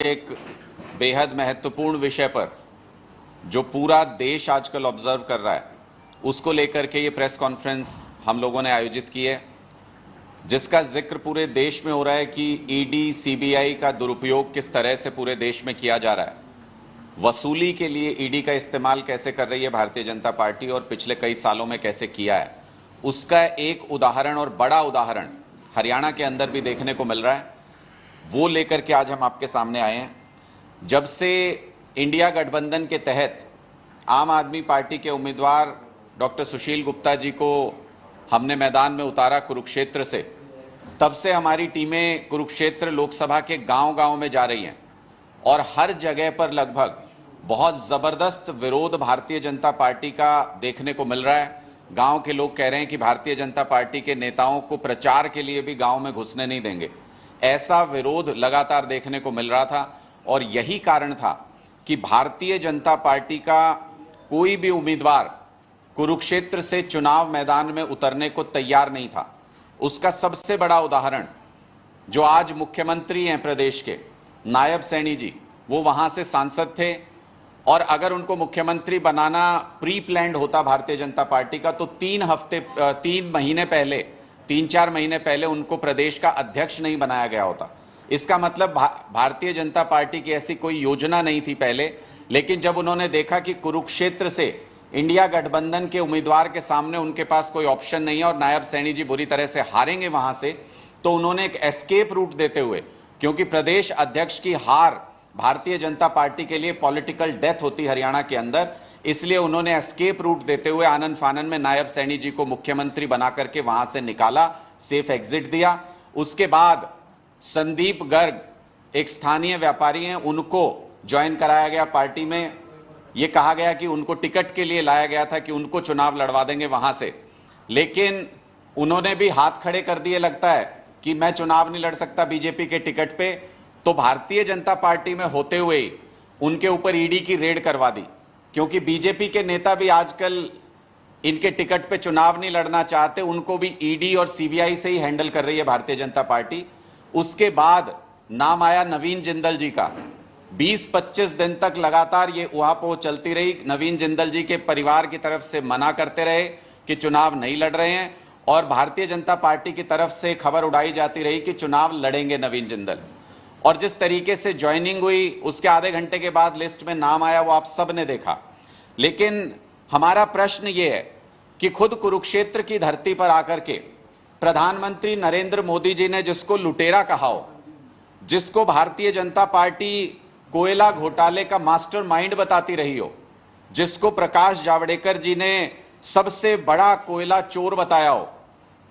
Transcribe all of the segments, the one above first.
एक बेहद महत्वपूर्ण विषय पर जो पूरा देश आजकल ऑब्जर्व कर रहा है, उसको लेकर के ये प्रेस कॉन्फ्रेंस हम लोगों ने आयोजित की है, जिसका जिक्र पूरे देश में हो रहा है कि ईडी, सीबीआई का दुरुपयोग किस तरह से पूरे देश में किया जा रहा है। वसूली के लिए ईडी का इस्तेमाल कैसे कर रही है भारतीय जनता पार्टी और पिछले कई सालों में कैसे किया है, उसका एक उदाहरण और बड़ा उदाहरण हरियाणा के अंदर भी देखने को मिल रहा है। वो लेकर के आज हम आपके सामने आए हैं। जब से इंडिया गठबंधन के तहत आम आदमी पार्टी के उम्मीदवार डॉक्टर सुशील गुप्ता जी को हमने मैदान में उतारा कुरुक्षेत्र से, तब से हमारी टीमें कुरुक्षेत्र लोकसभा के गांव-गांव में जा रही हैं और हर जगह पर लगभग बहुत जबरदस्त विरोध भारतीय जनता पार्टी का देखने को मिल रहा है। गांव के लोग कह रहे हैं कि भारतीय जनता पार्टी के नेताओं को प्रचार के लिए भी गांव में घुसने नहीं देंगे। ऐसा विरोध लगातार देखने को मिल रहा था और यही कारण था कि भारतीय जनता पार्टी का कोई भी उम्मीदवार कुरुक्षेत्र से चुनाव मैदान में उतरने को तैयार नहीं था। उसका सबसे बड़ा उदाहरण जो आज मुख्यमंत्री हैं प्रदेश के, नायब सैनी जी, वो वहां से सांसद थे और अगर उनको मुख्यमंत्री बनाना प्री प्लान्ड होता भारतीय जनता पार्टी का तो 3 महीने पहले, 3-4 महीने पहले उनको प्रदेश का अध्यक्ष नहीं बनाया गया होता। इसका मतलब भारतीय जनता पार्टी की ऐसी कोई योजना नहीं थी पहले, लेकिन जब उन्होंने देखा कि कुरुक्षेत्र से इंडिया गठबंधन के उम्मीदवार के सामने उनके पास कोई ऑप्शन नहीं है और नायब सैनी जी बुरी तरह से हारेंगे वहां से, तो उन्होंने एक एस्केप रूट देते हुए, क्योंकि प्रदेश अध्यक्ष की हार भारतीय जनता पार्टी के लिए पॉलिटिकल डेथ होती हरियाणा के अंदर, इसलिए उन्होंने एस्केप रूट देते हुए आनन फानन में नायब सैनी जी को मुख्यमंत्री बना करके वहां से निकाला, सेफ एग्जिट दिया। उसके बाद संदीप गर्ग एक स्थानीय व्यापारी हैं, उनको ज्वाइन कराया गया पार्टी में। यह कहा गया कि उनको टिकट के लिए लाया गया था कि उनको चुनाव लड़वा देंगे वहां से, लेकिन उन्होंने भी हाथ खड़े कर दिए, लगता है कि मैं चुनाव नहीं लड़ सकता बीजेपी के टिकट पे। तो भारतीय जनता पार्टी में होते हुए उनके ऊपर ईडी की रेड करवा दी, क्योंकि बीजेपी के नेता भी आजकल इनके टिकट पे चुनाव नहीं लड़ना चाहते, उनको भी ईडी और सीबीआई से ही हैंडल कर रही है भारतीय जनता पार्टी। उसके बाद नाम आया नवीन जिंदल जी का। 20-25 दिन तक लगातार ये उहापोह चलती रही। नवीन जिंदल जी के परिवार की तरफ से मना करते रहे कि चुनाव नहीं लड़ रहे हैं और भारतीय जनता पार्टी की तरफ से खबर उड़ाई जाती रही कि चुनाव लड़ेंगे नवीन जिंदल। और जिस तरीके से ज्वाइनिंग हुई, उसके आधे घंटे के बाद लिस्ट में नाम आया, वो आप सब ने देखा। लेकिन हमारा प्रश्न ये है कि खुद कुरुक्षेत्र की धरती पर आकर के प्रधानमंत्री नरेंद्र मोदी जी ने जिसको लुटेरा कहा हो, जिसको भारतीय जनता पार्टी कोयला घोटाले का मास्टरमाइंड बताती रही हो, जिसको प्रकाश जावड़ेकर जी ने सबसे बड़ा कोयला चोर बताया हो,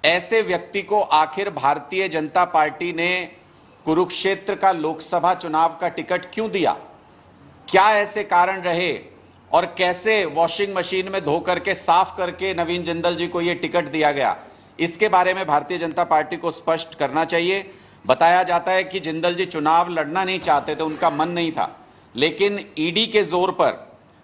ऐसे व्यक्ति को आखिर भारतीय जनता पार्टी ने कुरुक्षेत्र का लोकसभा चुनाव का टिकट क्यों दिया? क्या ऐसे कारण रहे और कैसे वॉशिंग मशीन में धो करके साफ करके नवीन जिंदल जी को यह टिकट दिया गया? इसके बारे में भारतीय जनता पार्टी को स्पष्ट करना चाहिए। बताया जाता है कि जिंदल जी चुनाव लड़ना नहीं चाहते थे, उनका मन नहीं था, लेकिन ईडी के जोर पर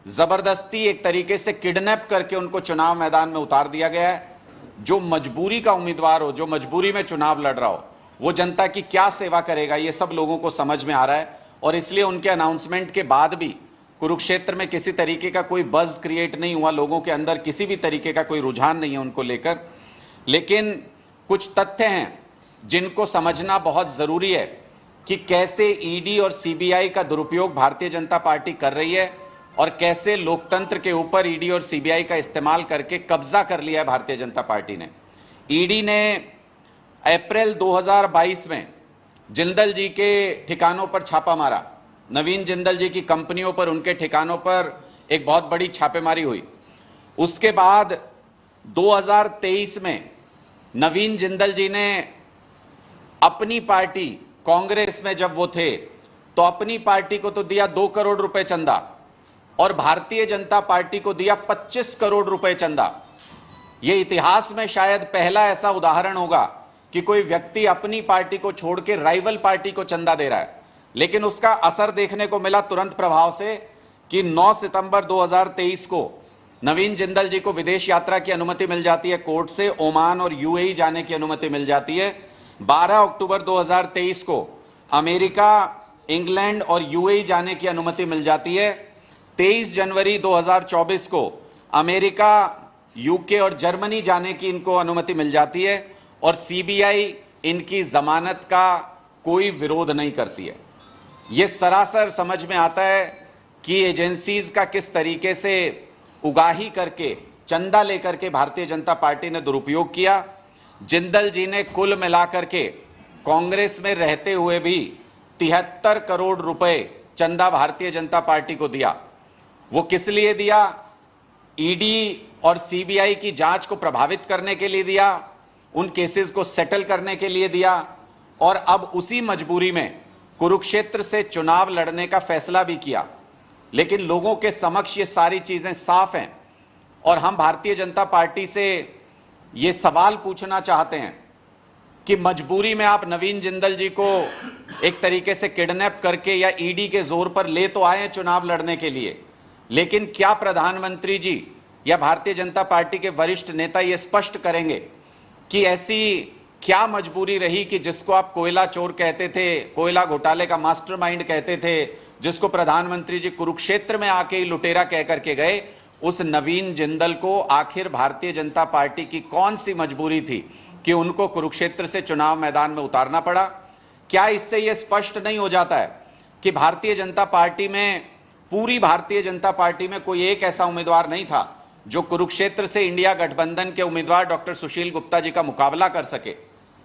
जबरदस्ती एक तरीके से किडनैप करके उनको चुनाव मैदान में उतार दिया गया है। जो मजबूरी का उम्मीदवार हो, जो मजबूरी में चुनाव लड़ रहा हो, वो जनता की क्या सेवा करेगा, ये सब लोगों को समझ में आ रहा है। और इसलिए उनके अनाउंसमेंट के बाद भी कुरुक्षेत्र में किसी तरीके का कोई बज क्रिएट नहीं हुआ, लोगों के अंदर किसी भी तरीके का कोई रुझान नहीं है उनको लेकर। लेकिन कुछ तथ्य हैं जिनको समझना बहुत जरूरी है कि कैसे ईडी और सीबीआई का दुरुपयोग भारतीय जनता पार्टी कर रही है और कैसे लोकतंत्र के ऊपर ईडी और सीबीआई का इस्तेमाल करके कब्जा कर लिया है भारतीय जनता पार्टी ने। ईडी ने अप्रैल 2022 में जिंदल जी के ठिकानों पर छापा मारा, नवीन जिंदल जी की कंपनियों पर, उनके ठिकानों पर एक बहुत बड़ी छापेमारी हुई। उसके बाद 2023 में नवीन जिंदल जी ने अपनी पार्टी कांग्रेस में जब वो थे तो अपनी पार्टी को तो दिया 2 करोड़ रुपए चंदा और भारतीय जनता पार्टी को दिया 25 करोड़ रुपए चंदा। यह इतिहास में शायद पहला ऐसा उदाहरण होगा कि कोई व्यक्ति अपनी पार्टी को छोड़ के राइवल पार्टी को चंदा दे रहा है। लेकिन उसका असर देखने को मिला तुरंत प्रभाव से कि 9 सितंबर 2023 को नवीन जिंदल जी को विदेश यात्रा की अनुमति मिल जाती है कोर्ट से, ओमान और यूएई जाने की अनुमति मिल जाती है। 12 अक्टूबर 2023 को अमेरिका इंग्लैंड और यूएई जाने की अनुमति मिल जाती है। 23 जनवरी 2024 को अमेरिका, यूके और जर्मनी जाने की इनको अनुमति मिल जाती है और सीबीआई इनकी जमानत का कोई विरोध नहीं करती है। यह सरासर समझ में आता है कि एजेंसीज का किस तरीके से उगाही करके, चंदा लेकर के भारतीय जनता पार्टी ने दुरुपयोग किया। जिंदल जी ने कुल मिलाकर के कांग्रेस में रहते हुए भी 73 करोड़ रुपए चंदा भारतीय जनता पार्टी को दिया। वो किस लिए दिया? ईडी और सीबीआई की जांच को प्रभावित करने के लिए दिया, उन केसेस को सेटल करने के लिए दिया और अब उसी मजबूरी में कुरुक्षेत्र से चुनाव लड़ने का फैसला भी किया। लेकिन लोगों के समक्ष ये सारी चीजें साफ हैं और हम भारतीय जनता पार्टी से ये सवाल पूछना चाहते हैं कि मजबूरी में आप नवीन जिंदल जी को एक तरीके से किडनैप करके या ईडी के जोर पर ले तो आए चुनाव लड़ने के लिए, लेकिन क्या प्रधानमंत्री जी या भारतीय जनता पार्टी के वरिष्ठ नेता ये स्पष्ट करेंगे कि ऐसी क्या मजबूरी रही कि जिसको आप कोयला चोर कहते थे, कोयला घोटाले का मास्टरमाइंड कहते थे, जिसको प्रधानमंत्री जी कुरुक्षेत्र में आके ही लुटेरा कह करके गए, उस नवीन जिंदल को आखिर भारतीय जनता पार्टी की कौन सी मजबूरी थी कि उनको कुरुक्षेत्र से चुनाव मैदान में उतारना पड़ा? क्या इससे यह स्पष्ट नहीं हो जाता है कि भारतीय जनता पार्टी में, पूरी भारतीय जनता पार्टी में कोई एक ऐसा उम्मीदवार नहीं था जो कुरुक्षेत्र से इंडिया गठबंधन के उम्मीदवार डॉक्टर सुशील गुप्ता जी का मुकाबला कर सके?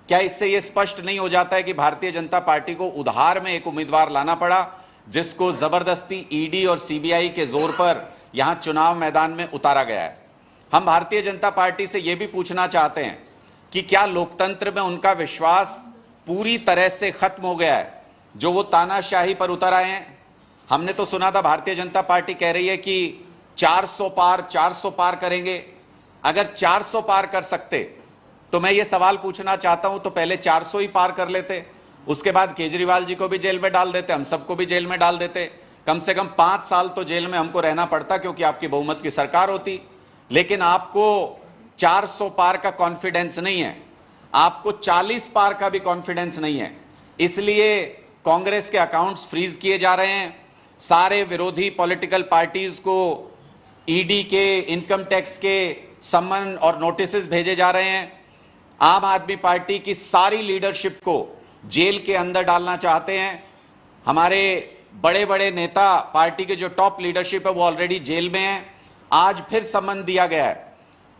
क्या इससे यह स्पष्ट नहीं हो जाता है कि भारतीय जनता पार्टी को उधार में एक उम्मीदवार लाना पड़ा जिसको जबरदस्ती ईडी और सीबीआई के जोर पर यहां चुनाव मैदान में उतारा गया है? हम भारतीय जनता पार्टी से यह भी पूछना चाहते हैं कि क्या लोकतंत्र में उनका विश्वास पूरी तरह से खत्म हो गया है, जो वो तानाशाही पर उतर आए हैं? हमने तो सुना था भारतीय जनता पार्टी कह रही है कि 400 पार करेंगे। अगर 400 पार कर सकते तो मैं ये सवाल पूछना चाहता हूं, तो पहले 400 ही पार कर लेते, उसके बाद केजरीवाल जी को भी जेल में डाल देते, हम सबको भी जेल में डाल देते। कम से कम 5 साल तो जेल में हमको रहना पड़ता क्योंकि आपकी बहुमत की सरकार होती। लेकिन आपको 400 पार का कॉन्फिडेंस नहीं है, आपको 40 पार का भी कॉन्फिडेंस नहीं है। इसलिए कांग्रेस के अकाउंट्स फ्रीज किए जा रहे हैं, सारे विरोधी पॉलिटिकल पार्टीज को ईडी के, इनकम टैक्स के समन और नोटिसेस भेजे जा रहे हैं। आम आदमी पार्टी की सारी लीडरशिप को जेल के अंदर डालना चाहते हैं। हमारे बड़े बड़े नेता, पार्टी के जो टॉप लीडरशिप है वो ऑलरेडी जेल में है। आज फिर समन दिया गया है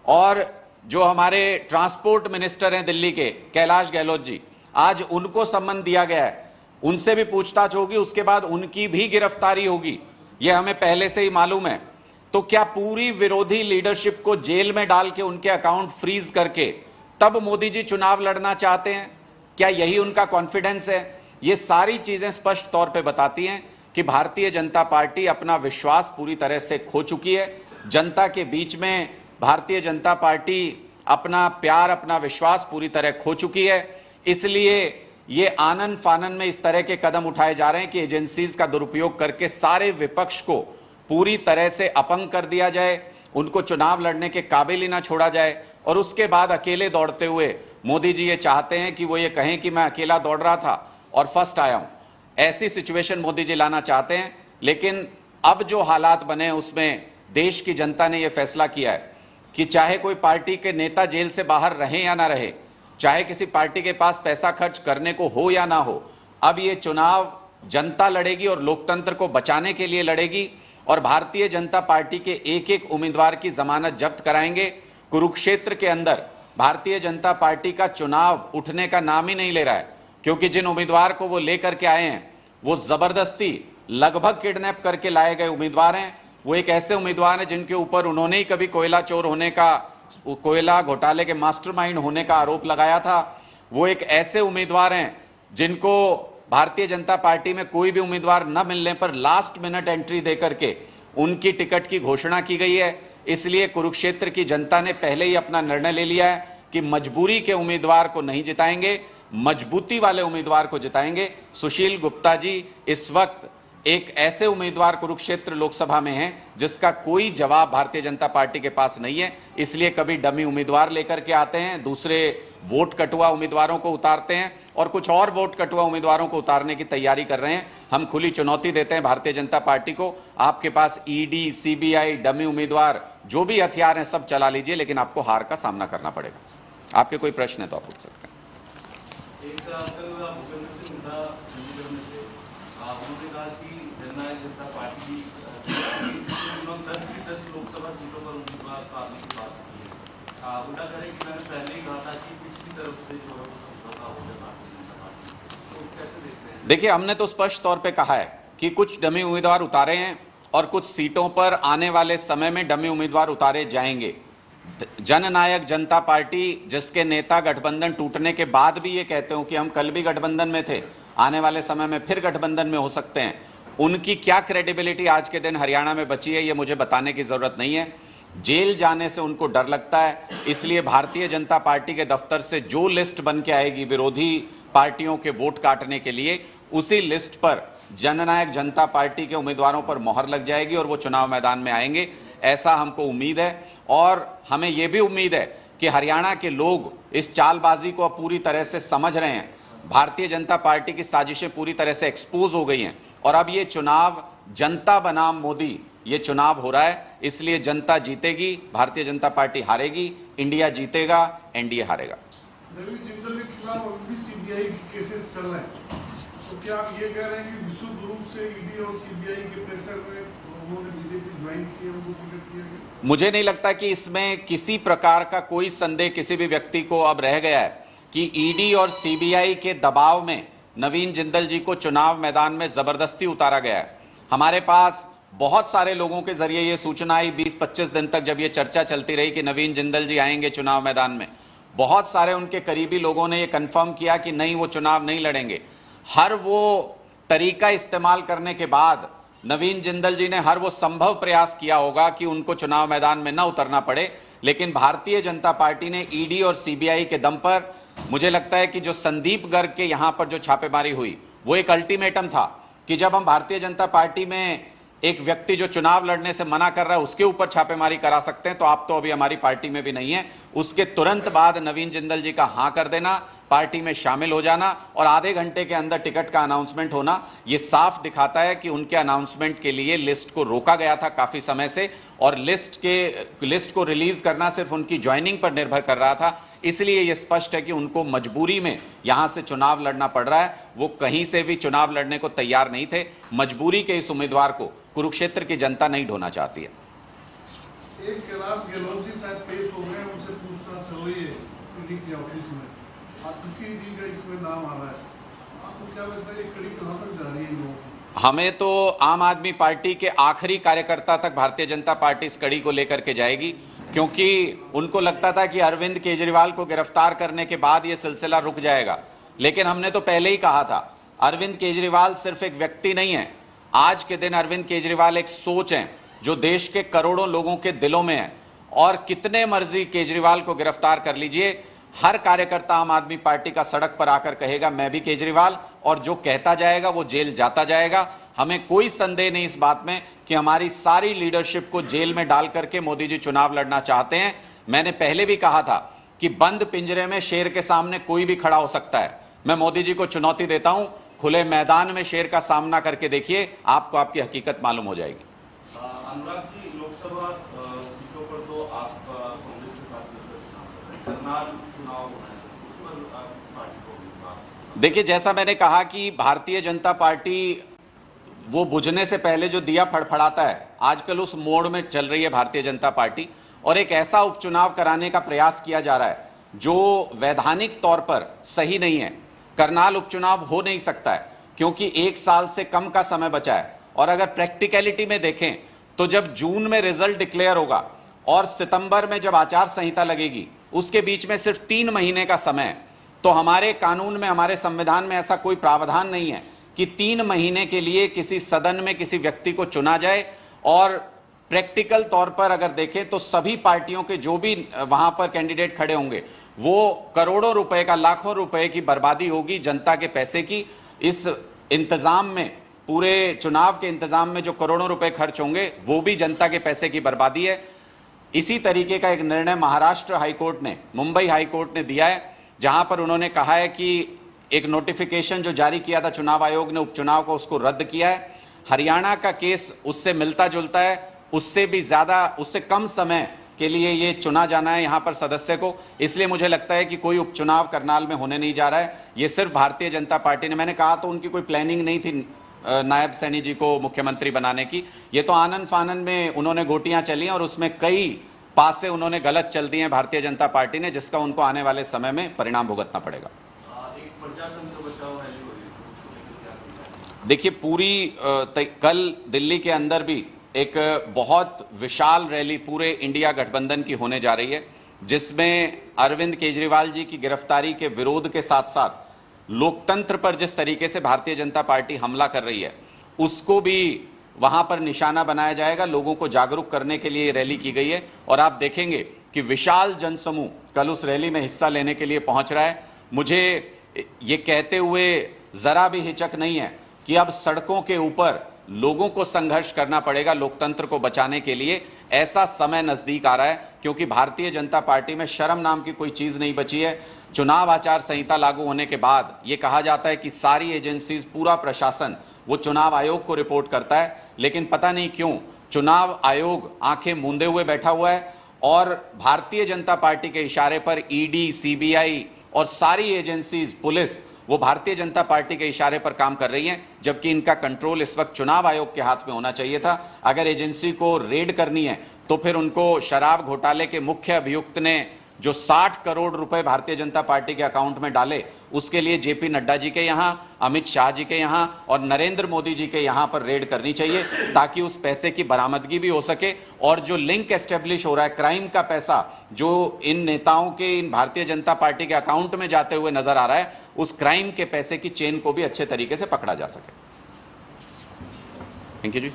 और जो हमारे ट्रांसपोर्ट मिनिस्टर हैं दिल्ली के, कैलाश गहलोत जी, आज उनको समन दिया गया है। उनसे भी पूछताछ होगी, उसके बाद उनकी भी गिरफ्तारी होगी, यह हमें पहले से ही मालूम है। तो क्या पूरी विरोधी लीडरशिप को जेल में डाल के उनके अकाउंट फ्रीज करके तब मोदी जी चुनाव लड़ना चाहते हैं? क्या यही उनका कॉन्फिडेंस है? ये सारी चीजें स्पष्ट तौर पे बताती हैं कि भारतीय जनता पार्टी अपना विश्वास पूरी तरह से खो चुकी है। जनता के बीच में भारतीय जनता पार्टी अपना प्यार, अपना विश्वास पूरी तरह खो चुकी है। इसलिए ये आनन फानन में इस तरह के कदम उठाए जा रहे हैं कि एजेंसीज का दुरुपयोग करके सारे विपक्ष को पूरी तरह से अपंग कर दिया जाए, उनको चुनाव लड़ने के काबिल ही ना छोड़ा जाए और उसके बाद अकेले दौड़ते हुए मोदी जी ये चाहते हैं कि वो ये कहें कि मैं अकेला दौड़ रहा था और फर्स्ट आया हूं। ऐसी सिचुएशन मोदी जी लाना चाहते हैं। लेकिन अब जो हालात बने उसमें देश की जनता ने यह फैसला किया है कि चाहे कोई पार्टी के नेता जेल से बाहर रहे या ना रहे, चाहे किसी पार्टी के पास पैसा खर्च करने को हो या ना हो, अब ये चुनाव जनता लड़ेगी और लोकतंत्र को बचाने के लिए लड़ेगी और भारतीय जनता पार्टी के एक एक उम्मीदवार की जमानत जब्त कराएंगे। कुरुक्षेत्र के अंदर भारतीय जनता पार्टी का चुनाव उठने का नाम ही नहीं ले रहा है क्योंकि जिन उम्मीदवार को वो लेकर के आए हैं वो जबरदस्ती लगभग किडनैप करके लाए गए उम्मीदवार हैं। वो एक ऐसे उम्मीदवार हैं जिनके ऊपर उन्होंने ही कभी कोयला चोर होने का, कोयला घोटाले के मास्टरमाइंड होने का आरोप लगाया था। वो एक ऐसे उम्मीदवार हैं जिनको भारतीय जनता पार्टी में कोई भी उम्मीदवार न मिलने पर लास्ट मिनट एंट्री देकर के उनकी टिकट की घोषणा की गई है। इसलिए कुरुक्षेत्र की जनता ने पहले ही अपना निर्णय ले लिया है कि मजबूरी के उम्मीदवार को नहीं जिताएंगे, मजबूती वाले उम्मीदवार को जिताएंगे। सुशील गुप्ता जी इस वक्त एक ऐसे उम्मीदवार कुरुक्षेत्र लोकसभा में हैं जिसका कोई जवाब भारतीय जनता पार्टी के पास नहीं है। इसलिए कभी डमी उम्मीदवार लेकर के आते हैं, दूसरे वोट कटुआ उम्मीदवारों को उतारते हैं और कुछ और वोट कटुआ उम्मीदवारों को उतारने की तैयारी कर रहे हैं। हम खुली चुनौती देते हैं भारतीय जनता पार्टी को, आपके पास ईडी, सीबीआई, डमी उम्मीदवार, जो भी हथियार हैं सब चला लीजिए, लेकिन आपको हार का सामना करना पड़ेगा। आपके कोई प्रश्न है तो आप पूछ सकते हैं। उन्होंने कहा कि जननायक जनता पार्टी 10 लोकसभा सीटों पर उम्मीदवार पाने की बात की है। उल्टा करें कि मैंने पहले ही कहा था कि पिछली तरफ से जो है वो समझौता हो जाए भारतीय जनता पार्टी, तो कैसे देखते हैं? देखिए, हमने तो स्पष्ट तौर पे कहा है कि कुछ डमी उम्मीदवार उतारे हैं और कुछ सीटों पर आने वाले समय में डमी उम्मीदवार उतारे जाएंगे। जननायक जनता पार्टी, जिसके नेता गठबंधन टूटने के बाद भी ये कहते हो कि हम कल भी गठबंधन में थे, आने वाले समय में फिर गठबंधन में हो सकते हैं, उनकी क्या क्रेडिबिलिटी आज के दिन हरियाणा में बची है, ये मुझे बताने की जरूरत नहीं है। जेल जाने से उनको डर लगता है, इसलिए भारतीय जनता पार्टी के दफ्तर से जो लिस्ट बन के आएगी विरोधी पार्टियों के वोट काटने के लिए, उसी लिस्ट पर जननायक जनता पार्टी के उम्मीदवारों पर मोहर लग जाएगी और वो चुनाव मैदान में आएंगे। ऐसा हमको उम्मीद है और हमें यह भी उम्मीद है कि हरियाणा के लोग इस चालबाजी को पूरी तरह से समझ रहे हैं। भारतीय जनता पार्टी की साजिशें पूरी तरह से एक्सपोज हो गई हैं और अब ये चुनाव जनता बनाम मोदी ये चुनाव हो रहा है, इसलिए जनता जीतेगी, भारतीय जनता पार्टी हारेगी, इंडिया जीतेगा, एनडीए हारेगा। जिंदल के खिलाफ अभी सीबीआई के केसेस चल रहे हैं, तो क्या आप ये कह रहे हैं कि विशुद्ध रूप से ईडी और सीबीआई के प्रेशर में उन्होंने बीजेपी ज्वाइन की, उनको टिकट दिया गया? मुझे नहीं लगता कि इसमें किसी प्रकार का कोई संदेह किसी भी व्यक्ति को अब रह गया है कि ईडी और सीबीआई के दबाव में नवीन जिंदल जी को चुनाव मैदान में जबरदस्ती उतारा गया है। हमारे पास बहुत सारे लोगों के जरिए यह सूचना आई 20-25 दिन तक, जब यह चर्चा चलती रही कि नवीन जिंदल जी आएंगे चुनाव मैदान में। बहुत सारे उनके करीबी लोगों ने यह कंफर्म किया कि नहीं, वो चुनाव नहीं लड़ेंगे। हर वो तरीका इस्तेमाल करने के बाद नवीन जिंदल जी ने हर वो संभव प्रयास किया होगा कि उनको चुनाव मैदान में न उतरना पड़े, लेकिन भारतीय जनता पार्टी ने ईडी और सीबीआई के दम पर, मुझे लगता है कि जो संदीप गर्ग के यहां पर जो छापेमारी हुई वो एक अल्टीमेटम था कि जब हम भारतीय जनता पार्टी में एक व्यक्ति जो चुनाव लड़ने से मना कर रहा है उसके ऊपर छापेमारी करा सकते हैं, तो आप तो अभी हमारी पार्टी में भी नहीं है। उसके तुरंत बाद नवीन जिंदल जी का हां कर देना, पार्टी में शामिल हो जाना और आधे घंटे के अंदर टिकट का अनाउंसमेंट होना, यह साफ दिखाता है कि उनके अनाउंसमेंट के लिए लिस्ट को रोका गया था काफी समय से और लिस्ट को रिलीज करना सिर्फ उनकी ज्वाइनिंग पर निर्भर कर रहा था। इसलिए यह स्पष्ट है कि उनको मजबूरी में यहां से चुनाव लड़ना पड़ रहा है। वो कहीं से भी चुनाव लड़ने को तैयार नहीं थे। मजबूरी के इस उम्मीदवार को कुरुक्षेत्र की जनता नहीं ढोना चाहती है। एक कैलाश गहलोत जी शायद पेश हो गए, उनसे पूछताछ चल रही है ईडी के ऑफिस में, किसी जी का इसमें नाम आ रहा है, आपको क्या लगता है ये कड़ी कहां तक जा रही है लोगों की? हमें तो आम आदमी पार्टी के आखिरी कार्यकर्ता तक भारतीय जनता पार्टी इस कड़ी को लेकर के जाएगी, क्योंकि उनको लगता था कि अरविंद केजरीवाल को गिरफ्तार करने के बाद यह सिलसिला रुक जाएगा। लेकिन हमने तो पहले ही कहा था, अरविंद केजरीवाल सिर्फ एक व्यक्ति नहीं है। आज के दिन अरविंद केजरीवाल एक सोच है जो देश के करोड़ों लोगों के दिलों में है और कितने मर्जी केजरीवाल को गिरफ्तार कर लीजिए, हर कार्यकर्ता आम आदमी पार्टी का सड़क पर आकर कहेगा मैं भी केजरीवाल, और जो कहता जाएगा वो जेल जाता जाएगा। हमें कोई संदेह नहीं इस बात में कि हमारी सारी लीडरशिप को जेल में डाल करके मोदी जी चुनाव लड़ना चाहते हैं। मैंने पहले भी कहा था कि बंद पिंजरे में शेर के सामने कोई भी खड़ा हो सकता है। मैं मोदी जी को चुनौती देता हूं, खुले मैदान में शेर का सामना करके देखिए, आपको आपकी हकीकत मालूम हो जाएगी। अनुराग जी, लोकसभा सीटों पर तो आप कांग्रेस के साथ मिलकर करनाल चुनाव होना है, उस पर आप किस पार्टी को? देखिए, जैसा मैंने कहा कि भारतीय जनता पार्टी वो बुझने से पहले जो दिया फड़फड़ाता है, आजकल उस मोड़ में चल रही है भारतीय जनता पार्टी और एक ऐसा उपचुनाव कराने का प्रयास किया जा रहा है जो वैधानिक तौर पर सही नहीं है। करनाल उपचुनाव हो नहीं सकता है क्योंकि 1 साल से कम का समय बचा है और अगर प्रैक्टिकलिटी में देखें तो जब जून में रिजल्ट डिक्लेयर होगा और सितंबर में जब आचार संहिता लगेगी, उसके बीच में सिर्फ 3 महीने का समय है। तो हमारे कानून में, हमारे संविधान में ऐसा कोई प्रावधान नहीं है कि 3 महीने के लिए किसी सदन में किसी व्यक्ति को चुना जाए। और प्रैक्टिकल तौर पर अगर देखें तो सभी पार्टियों के जो भी वहां पर कैंडिडेट खड़े होंगे वो करोड़ों रुपए का, लाखों रुपए की बर्बादी होगी, जनता के पैसे की। इस इंतजाम में, पूरे चुनाव के इंतजाम में जो करोड़ों रुपए खर्च होंगे वो भी जनता के पैसे की बर्बादी है। इसी तरीके का एक निर्णय महाराष्ट्र हाईकोर्ट ने, मुंबई हाईकोर्ट ने दिया है जहां पर उन्होंने कहा है कि एक नोटिफिकेशन जो जारी किया था चुनाव आयोग ने उपचुनाव को, उसको रद्द किया है। हरियाणा का केस उससे मिलता जुलता है, उससे भी ज्यादा, उससे कम समय के लिए ये चुना जाना है यहां पर सदस्य को। इसलिए मुझे लगता है कि कोई उपचुनाव करनाल में होने नहीं जा रहा है। ये सिर्फ भारतीय जनता पार्टी ने, मैंने कहा तो उनकी कोई प्लानिंग नहीं थी नायब सैनी जी को मुख्यमंत्री बनाने की। ये तो आनन फानन में उन्होंने गोटियां चली और उसमें कई पासे उन्होंने गलत चल दिए हैं भारतीय जनता पार्टी ने, जिसका उनको आने वाले समय में परिणाम भुगतना पड़ेगा। एक प्रजातंत्र बचाओ रैली हो रही है, उसको लेकर क्या कहना है? देखिए, पूरी कल दिल्ली के अंदर भी एक बहुत विशाल रैली पूरे इंडिया गठबंधन की होने जा रही है, जिसमें अरविंद केजरीवाल जी की गिरफ्तारी के विरोध के साथ साथ लोकतंत्र पर जिस तरीके से भारतीय जनता पार्टी हमला कर रही है, उसको भी वहां पर निशाना बनाया जाएगा। लोगों को जागरूक करने के लिए रैली की गई है और आप देखेंगे कि विशाल जनसमूह कल उस रैली में हिस्सा लेने के लिए पहुंच रहा है। मुझे ये कहते हुए जरा भी हिचक नहीं है कि अब सड़कों के ऊपर लोगों को संघर्ष करना पड़ेगा लोकतंत्र को बचाने के लिए। ऐसा समय नजदीक आ रहा है, क्योंकि भारतीय जनता पार्टी में शर्म नाम की कोई चीज नहीं बची है। चुनाव आचार संहिता लागू होने के बाद यह कहा जाता है कि सारी एजेंसीज, पूरा प्रशासन वो चुनाव आयोग को रिपोर्ट करता है, लेकिन पता नहीं क्यों चुनाव आयोग आंखें मूंदे हुए बैठा हुआ है और भारतीय जनता पार्टी के इशारे पर ईडी, सीबीआई और सारी एजेंसीज, पुलिस, वो भारतीय जनता पार्टी के इशारे पर काम कर रही हैं, जबकि इनका कंट्रोल इस वक्त चुनाव आयोग के हाथ में होना चाहिए था। अगर एजेंसी को रेड करनी है तो फिर उनको शराब घोटाले के मुख्य अभियुक्त ने जो 60 करोड़ रुपए भारतीय जनता पार्टी के अकाउंट में डाले, उसके लिए जेपी नड्डा जी के यहां, अमित शाह जी के यहां और नरेंद्र मोदी जी के यहां पर रेड करनी चाहिए, ताकि उस पैसे की बरामदगी भी हो सके और जो लिंक एस्टेब्लिश हो रहा है, क्राइम का पैसा जो इन नेताओं के, इन भारतीय जनता पार्टी के अकाउंट में जाते हुए नजर आ रहा है, उस क्राइम के पैसे की चेन को भी अच्छे तरीके से पकड़ा जा सके। थैंक यू जी।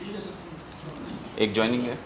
एक ज्वाइनिंग है।